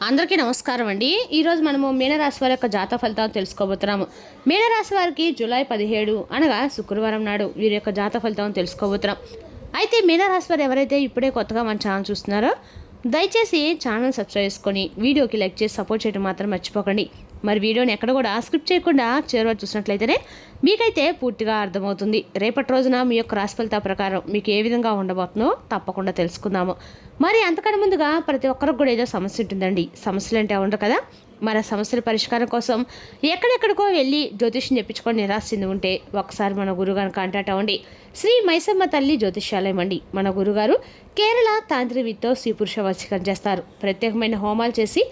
అందరికీ నమస్కారం అండి. ఈరోజు మనము మీనరాశి వారి యొక్క జాతక ఫలితాలు తెలుసుకోబోతున్నాము. మీనరాశి వారికి జూలై 17 అనగా శుక్రవారం నాడు వీరి యొక్క జాతక ఫలితాలను తెలుసుకోబోతున్నాం. అయితే మీనరాశి వారు ఎవరైతే ఇప్పుడే కొత్తగా మన ఛానల్ చూస్తున్నారో దయచేసి ఛానల్ సబ్స్క్రైబ్ చేసుకొని వీడియోకి లైక్ చేసి సపోర్ట్ చేయడం మాత్రం మర్చిపోకండి. మరి వీడియోని ఎక్కడ కూడా స్క్రిప్ట్ చేయకుండా చివరి చూసినట్లయితేనే మీకైతే పూర్తిగా అర్థమవుతుంది. రేపటి రోజున మీ యొక్క రాశి ఫలితాల ప్రకారం మీకు ఏ విధంగా ఉండబోతుందో తప్పకుండా తెలుసుకుందాము. మరి అంతకన్నా ముందుగా ప్రతి ఒక్కరికి కూడా ఏదో సమస్య ఉంటుందండి. సమస్యలు అంటే ఉండరు కదా. మరి ఆ సమస్యల పరిష్కారం కోసం ఎక్కడెక్కడికో వెళ్ళి జ్యోతిష్యం చెప్పించుకొని నిరాశ చెంది ఉంటే ఒకసారి మన గురుగారిని కాంటాక్ట్ అవ్వండి. శ్రీ మైసమ్మ తల్లి జ్యోతిష్యాలయం అండి. మన గురుగారు కేరళ తాంత్రికతో స్త్రీ పురుష వశీకరణ చేస్తారు. ప్రత్యేకమైన హోమాలు చేసి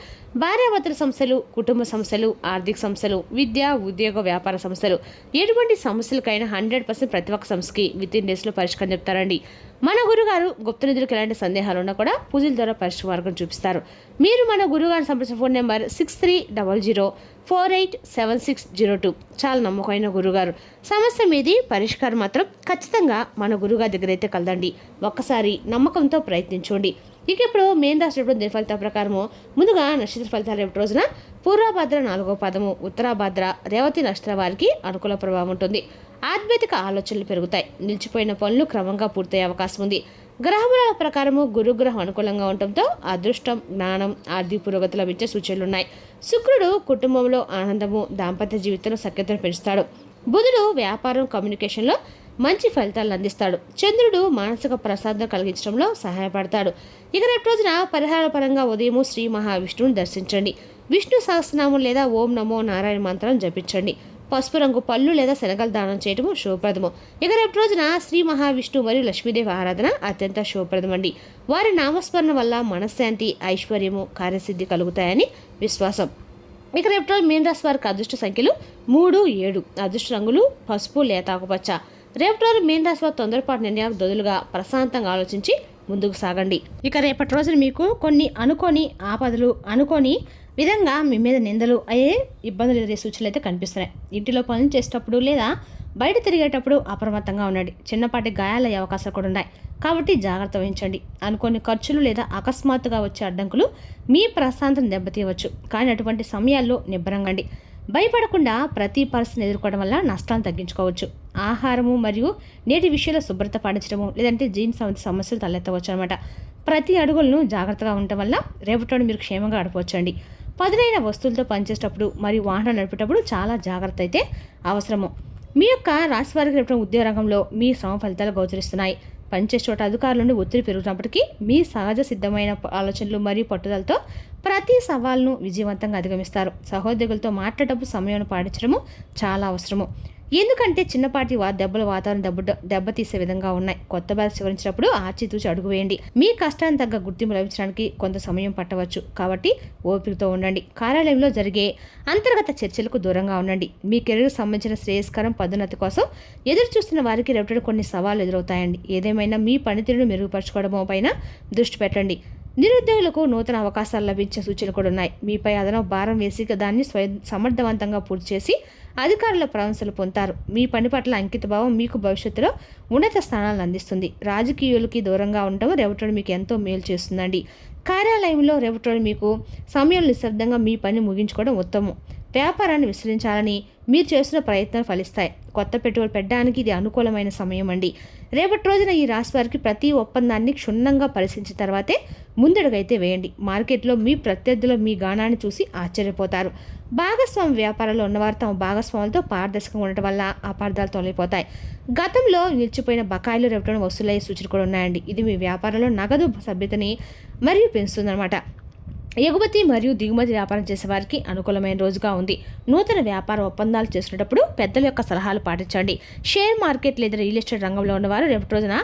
భార్యాభర్తల సమస్యలు, కుటుంబ సమస్యలు, ఆర్థిక సమస్యలు, విద్య, ఉద్యోగ, వ్యాపార సమస్యలు, ఎటువంటి సమస్యలకైనా 100% ప్రతి ఒక్క సమస్యకి వితిన్ డేస్లో పరిష్కారం చెప్తారండి. మన గురుగారు గుప్త నిధులకు ఎలాంటి సందేహాలు ఉన్నా కూడా పూజల ద్వారా పరిష్కార మార్గం చూపిస్తారు. మీరు మన గురుగారిని సంప్రదించిన ఫోన్ నెంబర్ 6300487602. చాలా నమ్మకమైన గురుగారు. సమస్య మీది పరిష్కారం మాత్రం ఖచ్చితంగా మన గురుగారి దగ్గర అయితే కలదండి. ఒక్కసారి నమ్మకంతో ప్రయత్నించండి. ఇక ఇప్పుడు మెయిన్ రాశి దిన ఫలితాల ప్రకారము ముందుగా నక్షత్ర ఫలితాలు రేపటి రోజున పూర్వభద్ర 4వ పాదము, ఉత్తరాభద్ర, రేవతి నక్షత్ర వారికి అనుకూల ప్రభావం ఉంటుంది. ఆధ్యాత్మిక ఆలోచనలు పెరుగుతాయి. నిలిచిపోయిన పనులు క్రమంగా పూర్తయ్యే అవకాశం ఉంది. గ్రహముల ప్రకారము గురుగ్రహం అనుకూలంగా ఉండటంతో అదృష్టం, జ్ఞానం, ఆర్థిక పురోగతి లభించే సూచనలున్నాయి. శుక్రుడు కుటుంబంలో ఆనందము, దాంపత్య జీవితంలో సఖ్యతను పెంచుతాడు. బుధుడు వ్యాపారం, కమ్యూనికేషన్లో మంచి ఫలితాలను అందిస్తాడు. చంద్రుడు మానసిక ప్రసాదం కలిగించడంలో సహాయపడతాడు. ఇక రేపు రోజున పరిహార పరంగా ఉదయము శ్రీ మహావిష్ణువుని దర్శించండి. విష్ణు సహస్రనామం లేదా ఓం నమో నారాయణ మంత్రం జపించండి. పసుపు రంగు పళ్ళు లేదా శనగలు దానం చేయడము శుభప్రదము. ఇక రేపు రోజున శ్రీ మహావిష్ణువు మరియు లక్ష్మీదేవి ఆరాధన అత్యంత శుభప్రదం అండి. వారి నామస్మరణ వల్ల మనశ్శాంతి, ఐశ్వర్యము, కార్యసిద్ధి కలుగుతాయని విశ్వాసం. ఇక రేపు రోజు మీన రాశి వారికి అదృష్ట సంఖ్యలు 3, 7. అదృష్ట రంగులు పసుపు, లేత ఆకుపచ్చ. రేపటి రోజు మీన రాశి వారు తొందరపాటు నిర్ణయాలకు దొదులుగా ప్రశాంతంగా ఆలోచించి ముందుకు సాగండి. ఇక రేపటి రోజున మీకు కొన్ని అనుకోని ఆపదలు, అనుకోని విధంగా మీ మీద నిందలు అయ్యే ఇబ్బందులు ఎదురే సూచనలు అయితే కనిపిస్తున్నాయి. ఇంటిలో పనులు చేసేటప్పుడు లేదా బయట తిరిగేటప్పుడు అప్రమత్తంగా ఉండండి. చిన్నపాటి గాయాలయ్యే అవకాశాలు కూడా ఉన్నాయి కాబట్టి జాగ్రత్త వహించండి. అనుకోని ఖర్చులు లేదా అకస్మాత్తుగా వచ్చే అడ్డంకులు మీ ప్రశాంతను దెబ్బతీయవచ్చు. కానీ అటువంటి సమయాల్లో నిబ్బరంగండి. భయపడకుండా ప్రతి పరిస్థితిని ఎదుర్కోవడం వల్ల నష్టాలను తగ్గించుకోవచ్చు. ఆహారము మరియు నేటి విషయంలో శుభ్రత పాటించడము లేదంటే జీన్స్ సమస్యలు తలెత్తవచ్చు అనమాట. ప్రతి అడుగులను జాగ్రత్తగా ఉండటం వల్ల రేపటి మీరు క్షేమంగా గడపవచ్చండి. పదునైన వస్తువులతో పనిచేసేటప్పుడు మరియు వాహనం నడిపేటప్పుడు చాలా జాగ్రత్త అయితే అవసరము. మీ యొక్క రాశి వారికి రేపటి ఉద్యోగ రంగంలో మీ శ్రమ ఫలితాలు గోచరిస్తున్నాయి. పనిచేసే చోట అధికారుల నుండి ఒత్తిడి పెరుగుతున్నప్పటికీ మీ సహజ సిద్ధమైన ఆలోచనలు మరియు పట్టుదలతో ప్రతి సవాల్ను విజయవంతంగా అధిగమిస్తారు. సహోద్యోగులతో మాట్లాడేటప్పుడు సమయం పాటించడము చాలా అవసరము. ఎందుకంటే చిన్నపాటి దెబ్బల వాతావరణం దెబ్బతీసే విధంగా ఉన్నాయి. కొత్త బ్యాచ్ వివరించినప్పుడు ఆచితూచి అడుగు వేయండి. మీ కష్టాన్ని తగ్గ గుర్తింపు లభించడానికి కొంత సమయం పట్టవచ్చు కాబట్టి ఓపికతో ఉండండి. కార్యాలయంలో జరిగే అంతర్గత చర్చలకు దూరంగా ఉండండి. మీ కెరీర్కు సంబంధించిన శ్రేయస్కరం పదోన్నతి కోసం ఎదురు చూస్తున్న వారికి రేపటి కొన్ని సవాళ్లు ఎదురవుతాయండి. ఏదేమైనా మీ పనితీరును మెరుగుపరచుకోవడం పైన దృష్టి పెట్టండి. నిరుద్యోగులకు నూతన అవకాశాలు లభించే సూచనలు కూడా ఉన్నాయి. మీపై అదనపు భారం వేసి దాన్ని సమర్థవంతంగా పూర్తి చేసి అధికారుల ప్రశంసలు పొందుతారు. మీ పని పట్ల అంకితభావం మీకు భవిష్యత్తులో ఉన్నత స్థానాలను అందిస్తుంది. రాజకీయులకి దూరంగా ఉండటం రేపటి మీకు ఎంతో మేలు చేస్తుందండి. కార్యాలయంలో రేపటి మీకు సమయం నిశ్శబ్దంగా మీ పని ముగించుకోవడం ఉత్తమం. వ్యాపారాన్ని విస్తరించాలని మీరు చేస్తున్న ప్రయత్నాలు ఫలిస్తాయి. కొత్త పెట్టుబడులు పెట్టడానికి ఇది అనుకూలమైన సమయం అండి. రేపటి రోజున ఈ రాశి వారికి ప్రతి ఒప్పందాన్ని క్షుణ్ణంగా పరిశీలించిన తర్వాతే ముందడుగైతే వేయండి. మార్కెట్లో మీ ప్రత్యర్థుల మీ గానాన్ని చూసి ఆశ్చర్యపోతారు. భాగస్వామి వ్యాపారంలో ఉన్నవారు తమ భాగస్వాములతో పారదర్శకంగా ఉండటం వల్ల అపార్థాలు తొలగిపోతాయి. గతంలో నిలిచిపోయిన బకాయిలు రేపటి వసూలయ్యే సూచనలు కూడా ఉన్నాయండి. ఇది మీ వ్యాపారంలో నగదు సభ్యతని మరియు పెంచుతుందన్నమాట. ఎగుమతి మరియు దిగుమతి వ్యాపారం చేసేవారికి అనుకూలమైన రోజుగా ఉంది. నూతన వ్యాపార ఒప్పందాలు చేసినప్పుడు పెద్దల యొక్క సలహాలు పాటించండి. షేర్ మార్కెట్ లేదా రియల్ ఎస్టేట్ రంగంలో ఉన్నవారు రేపటి రోజున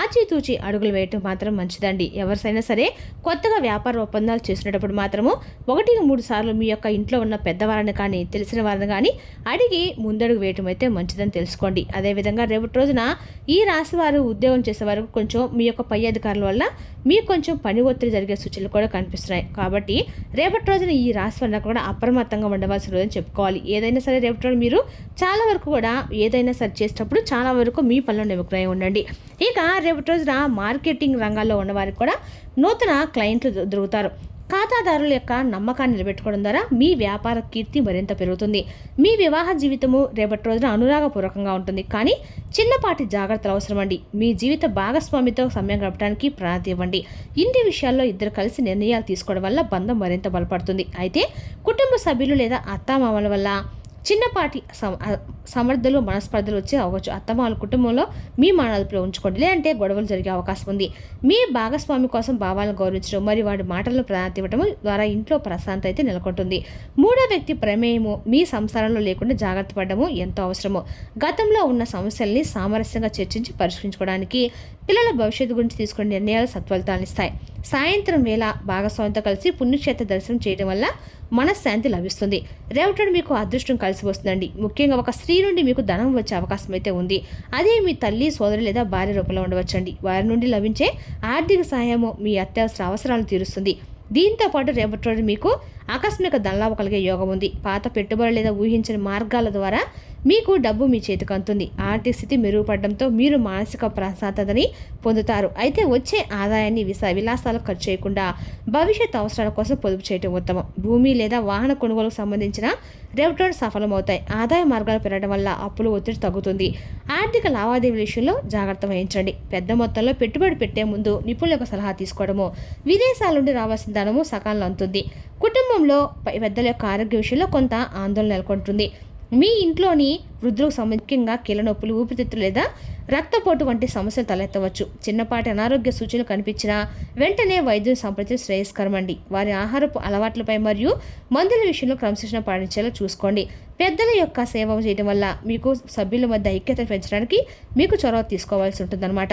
ఆచితూచి అడుగులు వేయటం మాత్రం మంచిదండి. ఎవరిసైనా సరే కొత్తగా వ్యాపార ఒప్పందాలు చేసినప్పుడు మాత్రము 1-3 సార్లు మీ యొక్క ఇంట్లో ఉన్న పెద్దవారిని కానీ తెలిసిన వారిని కానీ అడిగి ముందడుగు వేయటం అయితే మంచిదని తెలుసుకోండి. అదేవిధంగా రేపటి రోజున ఈ రాశి వారు ఉద్యోగం చేసేవారు కొంచెం మీ యొక్క పై అధికారుల వల్ల మీకు కొంచెం పని ఒత్తిడి జరిగే సూచనలు కూడా కనిపిస్తున్నాయి. కాబట్టి రేపటి రోజున ఈ రాశి వారు కూడా అప్రమత్తంగా ఉండవలసిన రోజుని చెప్పుకోవాలి. ఏదైనా సరే రేపటి రోజు మీరు చాలా వరకు కూడా ఏదైనా సరే చేసేటప్పుడు చాలా వరకు మీ పనిలో నిమగ్నమై ఉండండి. ఇక రేపటి రోజున మార్కెటింగ్ రంగాల్లో ఉన్న వారికి కూడా నూతన క్లయింట్లు దొరుకుతారు. ఖాతాదారుల యొక్క నమ్మకాన్ని నిలబెట్టుకోవడం ద్వారా మీ వ్యాపార కీర్తి మరింత పెరుగుతుంది. మీ వివాహ జీవితము రేపటి రోజున అనురాగపూర్వకంగా ఉంటుంది. కానీ చిన్నపాటి జాగ్రత్తలు అవసరమండి. మీ జీవిత భాగస్వామితో సమయం గడపడానికి ప్రాధాన్యత ఇవ్వండి. ఇంటి విషయాల్లో ఇద్దరు కలిసి నిర్ణయాలు తీసుకోవడం వల్ల బంధం మరింత బలపడుతుంది. అయితే కుటుంబ సభ్యులు లేదా అత్తామామల వల్ల చిన్నపాటి సమర్థలు మనస్పర్ధలు వచ్చే అవ్వచ్చు. అత్తమామల కుటుంబంలో మీ మానదుపులో ఉంచుకోండి, లేదంటే గొడవలు జరిగే అవకాశం ఉంది. మీ భాగస్వామి కోసం భావాలను గౌరవించడం మరియు వాడి మాటలను ప్రాధాన్యత ఇవ్వడం ద్వారా ఇంట్లో ప్రశాంతత అయితే నెలకొంటుంది. మూడో వ్యక్తి ప్రమేయము మీ సంసారంలో లేకుండా జాగ్రత్త పడడము ఎంతో అవసరము. గతంలో ఉన్న సమస్యల్ని సామరస్యంగా చర్చించి పరిష్కరించుకోవడానికి పిల్లల భవిష్యత్తు గురించి తీసుకునే నిర్ణయాలు సత్ఫలితాలను ఇస్తాయి. సాయంత్రం వేళ భాగస్వామితో కలిసి పుణ్యక్షేత్ర దర్శనం చేయడం వల్ల మనశ్శాంతి లభిస్తుంది. రేవటోడు మీకు అదృష్టం కలిసి వస్తుందండి. ముఖ్యంగా ఒక స్త్రీ నుండి మీకు ధనం వచ్చే అవకాశం అయితే ఉంది. అదే మీ తల్లి, సోదరు లేదా భార్య రూపంలో ఉండవచ్చండి. వారి నుండి లభించే ఆర్థిక సహాయము మీ అత్యవసర అవసరాలను తీరుస్తుంది. దీంతో పాటు రేపటి రోజు మీకు ఆకస్మిక ధనలాభం కలిగే యోగం ఉంది. పాత పెట్టుబడులు లేదా ఊహించని మార్గాల ద్వారా మీకు డబ్బు మీ చేతికి అందుతుంది. ఆర్థిక స్థితి మెరుగుపడడంతో మీరు మానసిక ప్రశాంతతని పొందుతారు. అయితే వచ్చే ఆదాయాన్ని విలాసాలకు ఖర్చు చేయకుండా భవిష్యత్ అవసరాల కోసం పొదుపు చేయడం ఉత్తమం. భూమి లేదా వాహన కొనుగోలుకు సంబంధించిన రేపటి సఫలమవుతాయి. ఆదాయ మార్గాలు పెరగడం వల్ల అప్పుల ఒత్తిడి తగ్గుతుంది. ఆర్థిక లావాదేవీల విషయంలో జాగ్రత్త వహించండి. పెద్ద మొత్తంలో పెట్టుబడి పెట్టే ముందు నిపుణుల యొక్క సలహా తీసుకోవడము, విదేశాల నుండి రావాల్సిన ధనము సకాలంలో అందుతుంది. కుటుంబంలో పెద్దల యొక్క ఆరోగ్య విషయంలో కొంత ఆందోళన నెలకొంటుంది. మీ ఇంట్లోని వృద్ధులకు ముఖ్యంగా కీళ్ళ నొప్పులు, ఊపిరితిత్తులు లేదా రక్తపోటు వంటి సమస్యలు తలెత్తవచ్చు. చిన్నపాటి అనారోగ్య సూచనలు కనిపించినా వెంటనే వైద్యుని సంప్రదించడం శ్రేయస్కరం అండి. వారి ఆహారపు అలవాట్లపై మరియు మందుల విషయంలో క్రమశిక్షణ పాటించేలా చూసుకోండి. పెద్దల యొక్క సేవ చేయడం వల్ల మీకు సభ్యుల మధ్య ఐక్యతను పెంచడానికి మీకు చొరవ తీసుకోవాల్సి ఉంటుందన్నమాట.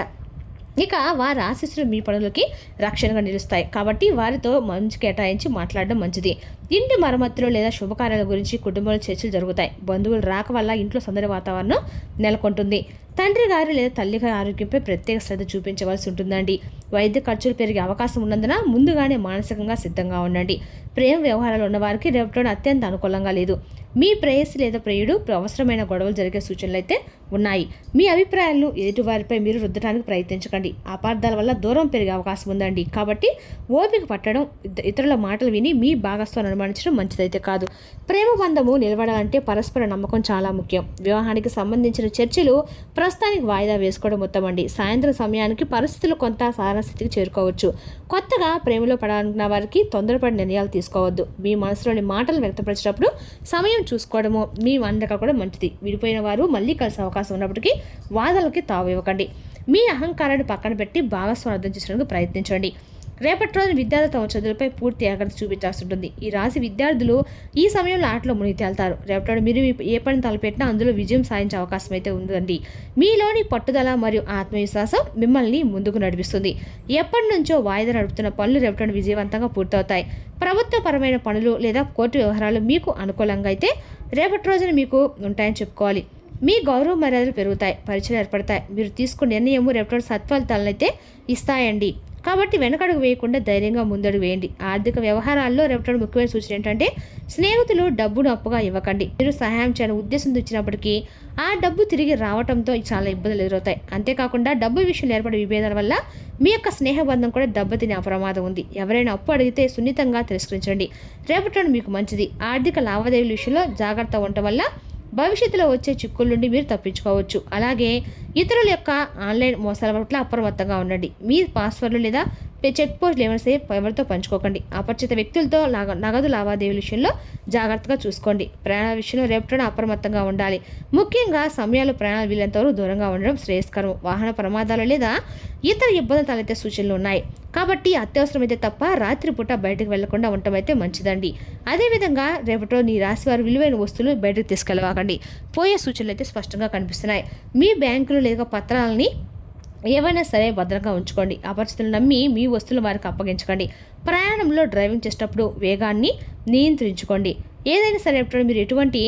ఇక వారి ఆశీస్సులు మీ పనులకి రక్షణగా నిలుస్తాయి. కాబట్టి వారితో మంచి కేటాయించి మాట్లాడడం మంచిది. ఇంటి మరమ్మతులు లేదా శుభకార్యాల గురించి కుటుంబంలో చర్చలు జరుగుతాయి. బంధువులు రాక వల్ల ఇంట్లో సందడి వాతావరణం నెలకొంటుంది. తండ్రి గారు లేదా తల్లి గారి ఆరోగ్యంపై ప్రత్యేక శ్రద్ధ చూపించవలసి ఉంటుందండి. వైద్య ఖర్చులు పెరిగే అవకాశం ఉన్నందున ముందుగానే మానసికంగా సిద్ధంగా ఉండండి. ప్రేమ వ్యవహారాలు ఉన్నవారికి రేపటి అత్యంత అనుకూలంగా లేదు. మీ ప్రేయసి లేదా ప్రియుడు అవసరమైన గొడవలు జరిగే సూచనలు అయితే ఉన్నాయి. మీ అభిప్రాయాలను ఎదుటివారిపై మీరు రుద్దడానికి ప్రయత్నించకండి. అపార్థాల వల్ల దూరం పెరిగే అవకాశం ఉందండి. కాబట్టి ఓపిక పట్టడం, ఇతరుల మాటలు విని మీ భాగస్వామిని అనుమానించడం మంచిదైతే కాదు. ప్రేమ బంధము నిలబడాలంటే పరస్పర నమ్మకం చాలా ముఖ్యం. వివాహానికి సంబంధించిన చర్చలు ప్రస్తుతానికి వాయిదా వేసుకోవడం ఉత్తమండి. సాయంత్రం సమయానికి పరిస్థితులు కొంత సాధారణ స్థితికి చేరుకోవచ్చు. కొత్తగా ప్రేమలో పడాలనుకున్న వారికి తొందరపడి నిర్ణయాలు తీసుకోవద్దు. మీ మనసులోని మాటలు వ్యక్తపరిచినప్పుడు సమయం చూసుకోవడము మీ అందరికీ కూడా మంచిది. విడిపోయిన వారు మళ్ళీ కలిసే అవకాశం ఉన్నప్పటికీ వాదనలకి తావు ఇవ్వకండి. మీ అహంకారాన్ని పక్కన పెట్టి భాగస్వామి అర్థం చేసుకోవడానికి ప్రయత్నించండి. రేపటి రోజున విద్యార్థులు తమ చదువులపై పూర్తి ఏకాగ్రత చూపించాల్సి ఉంటుంది. ఈ రాశి విద్యార్థులు ఈ సమయంలో ఆటలో మునిగి తేలుతారు. రేపటి మీరు ఏ పని తలపెట్టినా అందులో విజయం సాధించే అవకాశం అయితే ఉందండి. మీలోని పట్టుదల మరియు ఆత్మవిశ్వాసం మిమ్మల్ని ముందుకు నడిపిస్తుంది. ఎప్పటి నుంచో వాయిదా నడుపుతున్న పనులు రేపటి విజయవంతంగా పూర్తవుతాయి. ప్రభుత్వపరమైన పనులు లేదా కోర్టు వ్యవహారాలు మీకు అనుకూలంగా అయితే రేపటి రోజున మీకు ఉంటాయని చెప్పుకోవాలి. మీ గౌరవ మర్యాదలు పెరుగుతాయి, పరిచయాలు ఏర్పడతాయి. మీరు తీసుకున్న నిర్ణయము రేపటి సత్ఫలితాలను అయితే ఇస్తాయండి. కాబట్టి వెనకడుగు వేయకుండా ధైర్యంగా ముందడుగు వేయండి. ఆర్థిక వ్యవహారాల్లో రేపటి ముఖ్యమైన సూచన ఏంటంటే స్నేహితులు డబ్బును అప్పుగా ఇవ్వకండి. మీరు సహాయం చేయాలని ఉద్దేశంతో ఇచ్చినప్పటికీ ఆ డబ్బు తిరిగి రావడంతో చాలా ఇబ్బందులు ఎదురవుతాయి. అంతేకాకుండా డబ్బు విషయంలో ఏర్పడే విభేదాల వల్ల మీ యొక్క స్నేహబంధం కూడా దెబ్బతినే ప్రమాదం ఉంది. ఎవరైనా అప్పు అడిగితే సున్నితంగా తిరస్కరించండి. రేపటి మీకు మంచిది. ఆర్థిక లావాదేవీల విషయంలో జాగ్రత్త ఉండటం వల్ల భవిష్యత్తులో వచ్చే చిక్కుల నుండి మీరు తప్పించుకోవచ్చు. అలాగే ఇతరుల యొక్క ఆన్లైన్ మోసాల పట్ల అప్రమత్తంగా ఉండండి. మీ పాస్వర్డ్లు లేదా చెక్ పోస్టులు ఏమైనా ఎవరితో పంచుకోకండి. అపరిచిత వ్యక్తులతో నగదు లావాదేవీల విషయంలో జాగ్రత్తగా చూసుకోండి. ప్రయాణాల విషయంలో రేపటిన అప్రమత్తంగా ఉండాలి. ముఖ్యంగా సమయాలు ప్రయాణాలు వీళ్ళంతవరకు దూరంగా ఉండడం శ్రేయస్కరం. వాహన ప్రమాదాలు లేదా ఇతర ఇబ్బందులు తలెత్తే సూచనలు ఉన్నాయి. కాబట్టి అత్యవసరమైతే తప్ప రాత్రిపూట బయటకు వెళ్లకుండా ఉండటం అయితే మంచిదండి. అదేవిధంగా రేపటిలో నీ రాశి వారు విలువైన వస్తువులు బయటకు తీసుకెళ్ళవాకండి. పోయే సూచనలు అయితే స్పష్టంగా కనిపిస్తున్నాయి. మీ బ్యాంకులు లేదా పత్రాలని ఏవైనా సరే భద్రంగా ఉంచుకోండి. అపరిచితులను నమ్మి మీ వస్తువులు వారికి అప్పగించకండి. ప్రయాణంలో డ్రైవింగ్ చేసేటప్పుడు వేగాన్ని నియంత్రించుకోండి. ఏదైనా సరే మీరు ఎటువంటి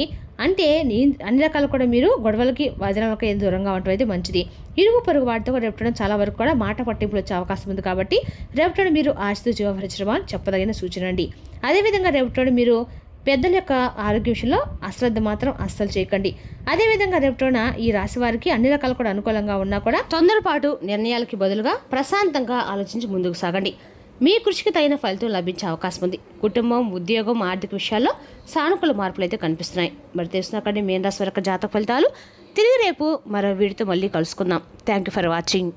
అన్ని రకాలు కూడా మీరు గొడవలకి వజ్రాలకు ఏం దూరంగా ఉండటం అయితే మంచిది. ఇరుగు పొరుగు వాటితో రేపటి చాలా వరకు కూడా మాట పట్టింపులు వచ్చే అవకాశం ఉంది. కాబట్టి రేపటి మీరు ఆశతో వ్యవహరించడం అని చెప్పదగిన సూచన అండి. అదేవిధంగా రేపటి మీరు పెద్దల యొక్క ఆరోగ్య విషయంలో అశ్రద్ధ మాత్రం అస్సలు చేయకండి. అదేవిధంగా రేపటిన ఈ రాశి వారికి అన్ని రకాలు కూడా అనుకూలంగా ఉన్నా కూడా తొందరపాటు నిర్ణయాలకి బదులుగా ప్రశాంతంగా ఆలోచించి ముందుకు సాగండి. మీ కృషికి తగిన ఫలితం లభించే అవకాశం ఉంది. కుటుంబం, ఉద్యోగం, ఆర్థిక విషయాల్లో సానుకూల మార్పులు అయితే కనిపిస్తున్నాయి. మరి తెలుసుకున్నాకండి మీన రాశి వారి జాతక ఫలితాలు. తిరిగి రేపు మరో వీడితో మళ్ళీ కలుసుకుందాం. Thank you for watching.